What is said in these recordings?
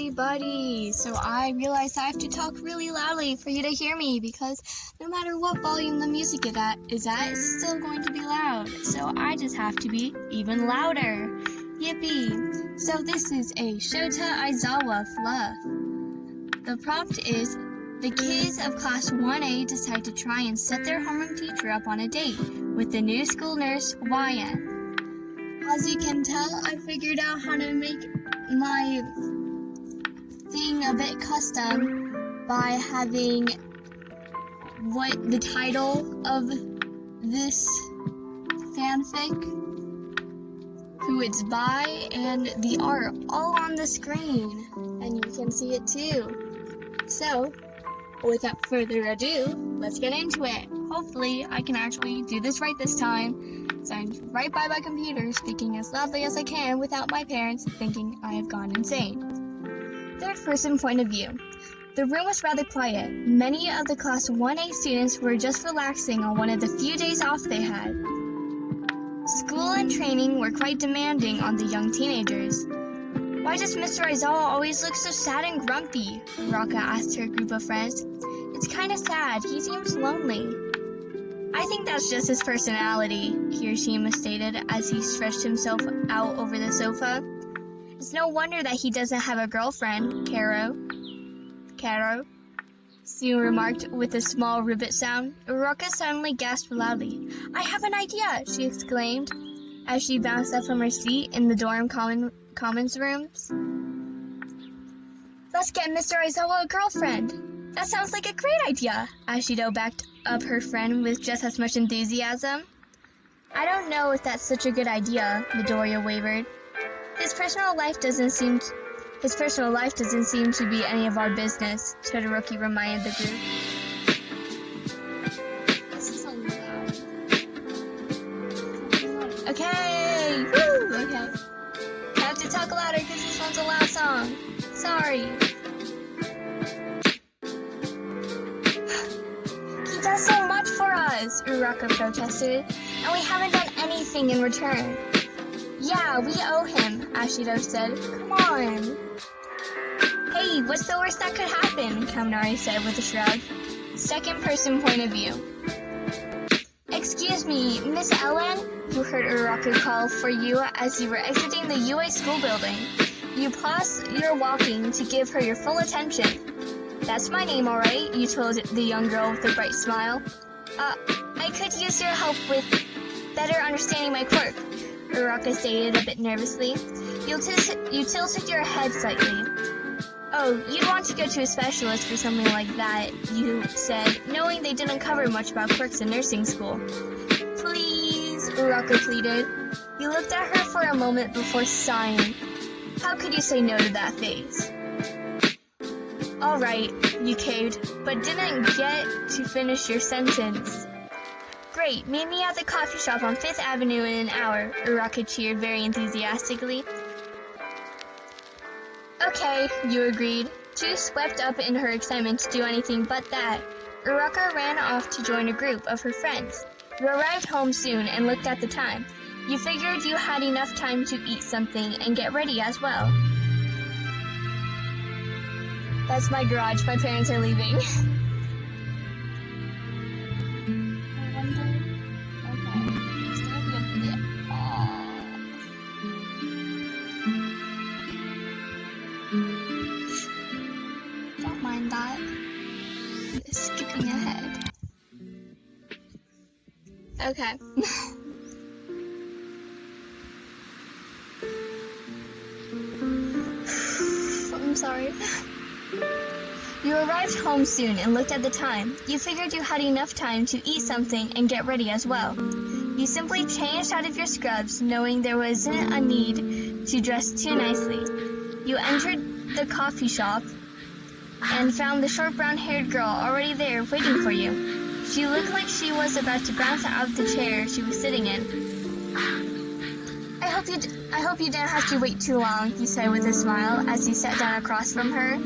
everybody! So I realized I have to talk really loudly for you to hear me because no matter what volume the music is at, it's still going to be loud. So I just have to be even louder. Yippee! So this is a Shota Aizawa fluff. The prompt is, the kids of class 1A decide to try and set their homeroom teacher up on a date with the new school nurse, YN. As you can tell, I figured out how to make my thing a bit custom by having what the title of this fanfic, who it's by, and the art all on the screen, and you can see it too. So, without further ado, let's get into it. Hopefully, I can actually do this right this time. I'm right by my computer, speaking as loudly as I can without my parents thinking I have gone insane. Third person point of view. The room was rather quiet. Many of the class 1A students were just relaxing on one of the few days off they had. School and training were quite demanding on the young teenagers. Why does Mr. Aizawa always look so sad and grumpy? Raka asked her group of friends. It's kind of sad. He seems lonely. I think that's just his personality, Kirishima stated as he stretched himself out over the sofa. It's no wonder that he doesn't have a girlfriend, Karo, Sue remarked with a small ribbit sound. Raka suddenly gasped loudly. I have an idea, she exclaimed, as she bounced up from her seat in the dorm commons rooms. Let's get Mr. Aizawa a girlfriend. That sounds like a great idea, Ashido backed up her friend with just as much enthusiasm. I don't know if that's such a good idea, Midoriya wavered. His personal life doesn't seem to be any of our business, Todoroki reminded the group. This is so loud. Okay! Woo! Okay. I have to talk louder because this one's a loud song. Sorry. He does so much for us, Uraka protested, and we haven't done anything in return. Yeah, we owe him, Ashido said. Come on. Hey, what's the worst that could happen? Kaminari said with a shrug. Second person point of view. Excuse me, Miss Ellen? You heard Uraka call for you as you were exiting the UA school building. You paused your walking to give her your full attention. That's my name, alright, you told the young girl with a bright smile. I could use your help with better understanding my quirk, Uraka stated a bit nervously. You tilted your head slightly. Oh, you'd want to go to a specialist for something like that, you said, knowing they didn't cover much about quirks in nursing school. Please, Uraka pleaded. You looked at her for a moment before sighing. How could you say no to that face? Alright, you caved, but didn't get to finish your sentence. Great, meet me at the coffee shop on 5th Avenue in an hour, Uraka cheered very enthusiastically. Okay, you agreed, too swept up in her excitement to do anything but that. Uraka ran off to join a group of her friends. You arrived home soon and looked at the time. You figured you had enough time to eat something and get ready as well. That's my garage. My parents are leaving. I wonder... Okay. It's gonna be a bit Don't mind that. Skipping ahead. Okay. I'm sorry. You arrived home soon and looked at the time. You figured you had enough time to eat something and get ready as well. You simply changed out of your scrubs, knowing there wasn't a need to dress too nicely. You entered the coffee shop and found the short brown-haired girl already there waiting for you. She looked like she was about to bounce out of the chair she was sitting in. I hope you didn't have to wait too long, he said with a smile as he sat down across from her.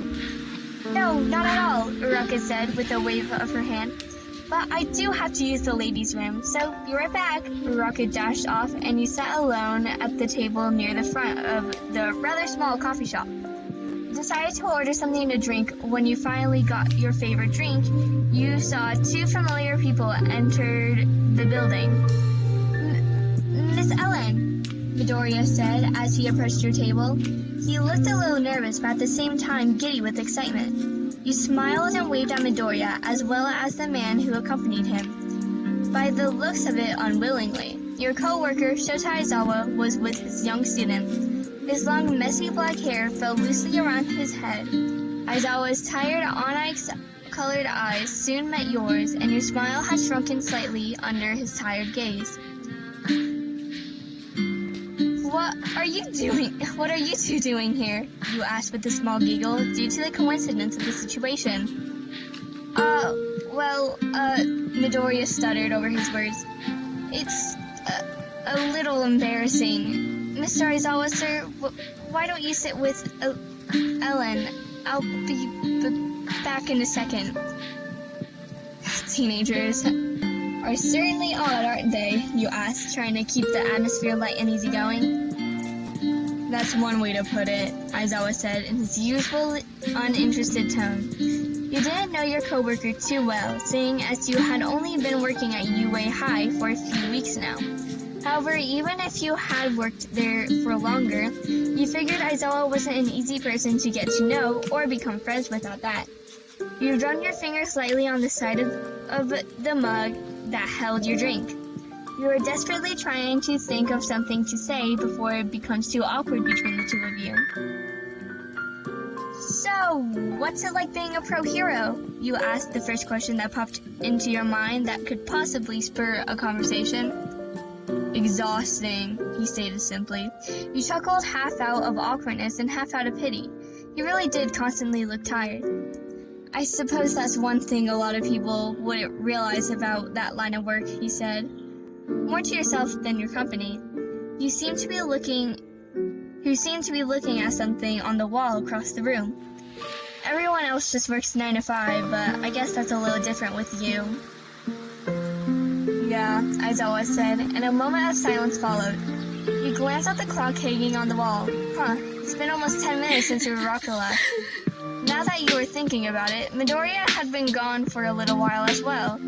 No, not at all, Uraka said with a wave of her hand. But I do have to use the ladies' room, so be right back. Uraka dashed off and you sat alone at the table near the front of the rather small coffee shop. decided to order something to drink. When you finally got your favorite drink, you saw two familiar people entered the building. Miss Ellen, Midoriya said as he approached your table. He looked a little nervous, but at the same time giddy with excitement. You smiled and waved at Midoriya, as well as the man who accompanied him. By the looks of it, unwillingly. Your co-worker, Shota Aizawa, was with his young student. His long, messy black hair fell loosely around his head. Aizawa's tired, onyx-colored eyes soon met yours, and your smile had shrunken slightly under his tired gaze. What are you two doing here? You asked with a small giggle, due to the coincidence of the situation. Midoriya stuttered over his words. It's a little embarrassing. Mr. Aizawa, sir, why don't you sit with Ellen? I'll be back in a second. Teenagers are certainly odd, aren't they? You asked, trying to keep the atmosphere light and easygoing. That's one way to put it, Aizawa said in his usual uninterested tone. You didn't know your coworker too well, seeing as you had only been working at UA High for a few weeks now. However, even if you had worked there for longer, you figured Aizawa wasn't an easy person to get to know or become friends without that. You drummed your finger slightly on the side of the mug that held your drink. You were desperately trying to think of something to say before it becomes too awkward between the two of you. So, what's it like being a pro hero? You asked, the first question that popped into your mind that could possibly spur a conversation. Exhausting, he stated simply. You chuckled, half out of awkwardness and half out of pity. You really did constantly look tired. I suppose that's one thing a lot of people wouldn't realize about that line of work, he said. More to yourself than your company. You seem to be looking at something on the wall across the room. Everyone else just works 9 to 5, but I guess that's a little different with you. Yeah, Aizawa said, and a moment of silence followed. You glanced at the clock hanging on the wall. It's been almost 10 minutes since your rocker left. Now that you were thinking about it, Midoriya had been gone for a little while as well.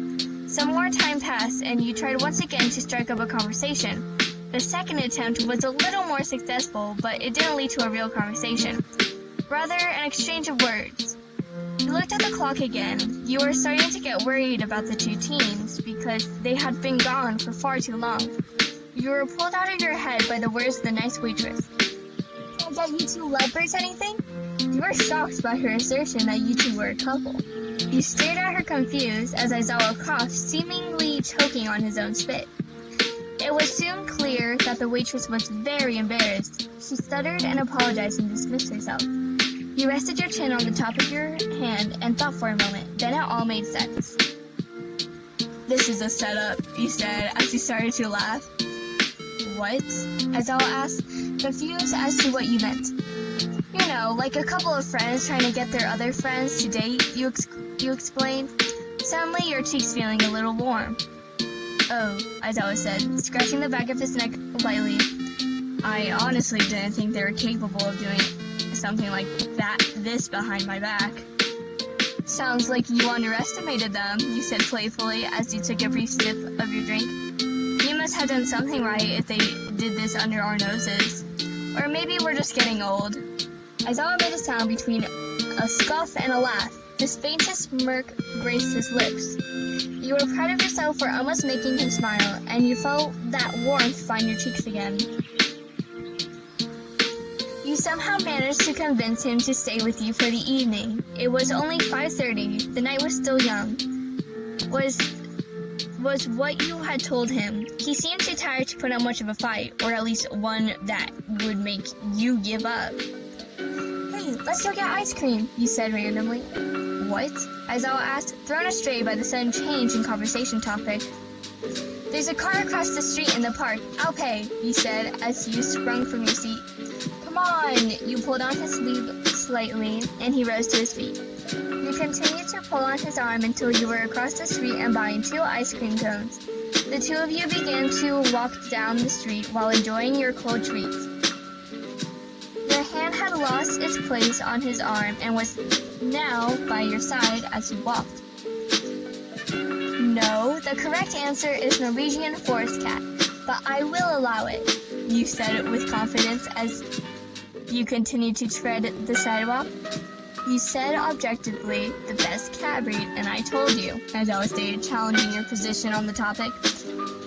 Some more time passed, and you tried once again to strike up a conversation. The second attempt was a little more successful, but it didn't lead to a real conversation. Rather, an exchange of words. You looked at the clock again. You were starting to get worried about the two teens, because they had been gone for far too long. You were pulled out of your head by the words of the nice waitress. Can't get you two lovebirds anything? You were shocked by her assertion that you two were a couple. You stared at her confused as Aizawa coughed, seemingly choking on his own spit. It was soon clear that the waitress was very embarrassed. She stuttered and apologized and dismissed herself. You rested your chin on the top of your hand and thought for a moment. Then it all made sense. This is a setup, you said as you started to laugh. What? Aizawa asked, confused as to what you meant. You know, like a couple of friends trying to get their other friends to date, you explained. Suddenly, your cheeks feeling a little warm. Oh, Aizawa said, scratching the back of his neck lightly. I honestly didn't think they were capable of doing something like this behind my back. Sounds like you underestimated them, you said playfully as you took a brief sip of your drink. You must have done something right if they did this under our noses. Or maybe we're just getting old. Aizawa made a sound between a scoff and a laugh. His faintest smirk graced his lips. You were proud of yourself for almost making him smile, and you felt that warmth find your cheeks again. You somehow managed to convince him to stay with you for the evening. It was only 5:30. The night was still young. Was what you had told him. He seemed too tired to put up much of a fight, or at least one that would make you give up. Hey, let's go get ice cream, you said randomly. What? Aizawa asked, thrown astray by the sudden change in conversation topic. There's a car across the street in the park. I'll pay, you said as you sprung from your seat. Come on! You pulled on his sleeve slightly, and he rose to his feet. You continued to pull on his arm until you were across the street and buying 2 ice cream cones. The two of you began to walk down the street while enjoying your cold treats. Your hand hand had lost its place on his arm and was now by your side as you walked. No, the correct answer is Norwegian forest cat, but I will allow it, you said with confidence as you continued to tread the sidewalk. You said objectively the best cat breed, and I told you, Aizawa stated, challenging your position on the topic.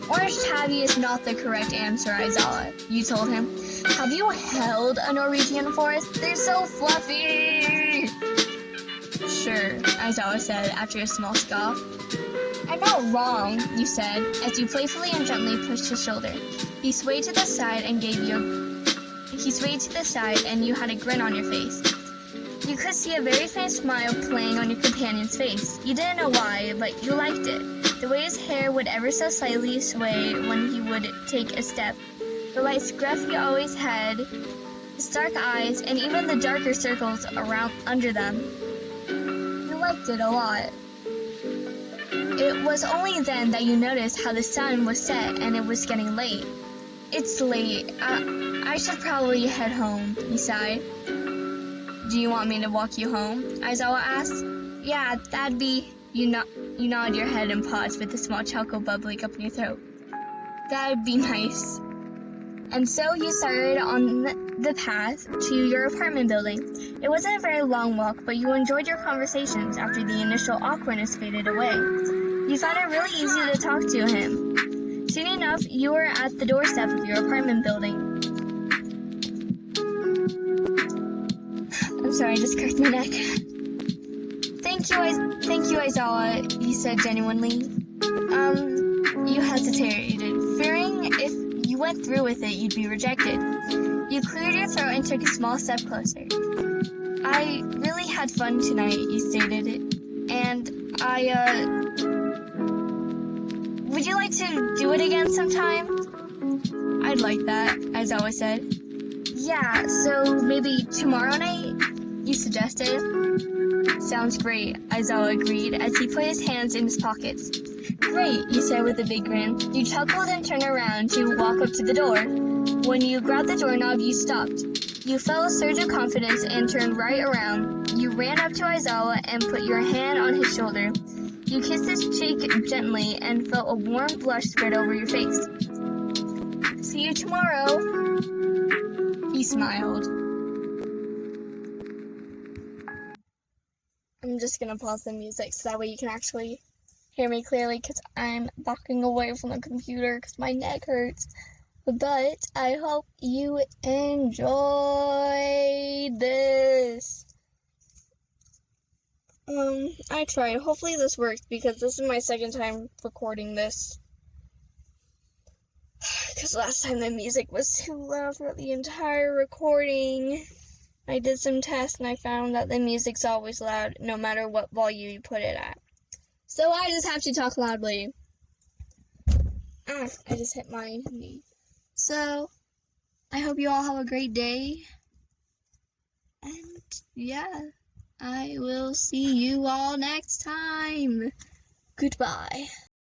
Orange tabby is not the correct answer, Aizawa, you told him. Have you held a Norwegian forest? They're so fluffy! Sure, Aizawa said after a small scoff. I'm not wrong, you said, as you playfully and gently pushed his shoulder. He swayed to the side and you had a grin on your face. You could see a very faint smile playing on your companion's face. You didn't know why, but you liked it. The way his hair would ever so slightly sway when he would take a step, the light scruff he always had, his dark eyes, and even the darker circles around under them. You liked it a lot. It was only then that you noticed how the sun was set and it was getting late. It's late. I should probably head home, you sighed. Do you want me to walk you home? Aizawa asked. Yeah, that'd be... You nod your head and pause with a small chuckle bubbling up in your throat. That'd be nice. And so you started on the path to your apartment building. It wasn't a very long walk, but you enjoyed your conversations after the initial awkwardness faded away. You found it really easy to talk to him. Soon enough, you were at the doorstep of your apartment building. I'm sorry, I just cracked my neck. Thank you, Aizawa, he said genuinely. You hesitated, fearing if you went through with it, you'd be rejected. You cleared your throat and took a small step closer. I really had fun tonight, you stated, and would you like to do it again sometime? I'd like that, Aizawa said. Yeah, so maybe tomorrow night, you suggested. Sounds great, Aizawa agreed as he put his hands in his pockets. Great, you said with a big grin. You chuckled and turned around to walk up to the door. When you grabbed the doorknob, you stopped. You felt a surge of confidence and turned right around. You ran up to Aizawa and put your hand on his shoulder. You kissed his cheek gently and felt a warm blush spread over your face. See you tomorrow. He smiled. I'm just gonna pause the music so that way you can actually hear me clearly because I'm backing away from the computer because my neck hurts. But I hope you enjoyed this. I tried. Hopefully this worked because this is my second time recording this. Because last time the music was too loud for the entire recording. I did some tests and I found that the music's always loud no matter what volume you put it at. So I just have to talk loudly. I just hit my knee. So, I hope you all have a great day. And yeah, I will see you all next time. Goodbye.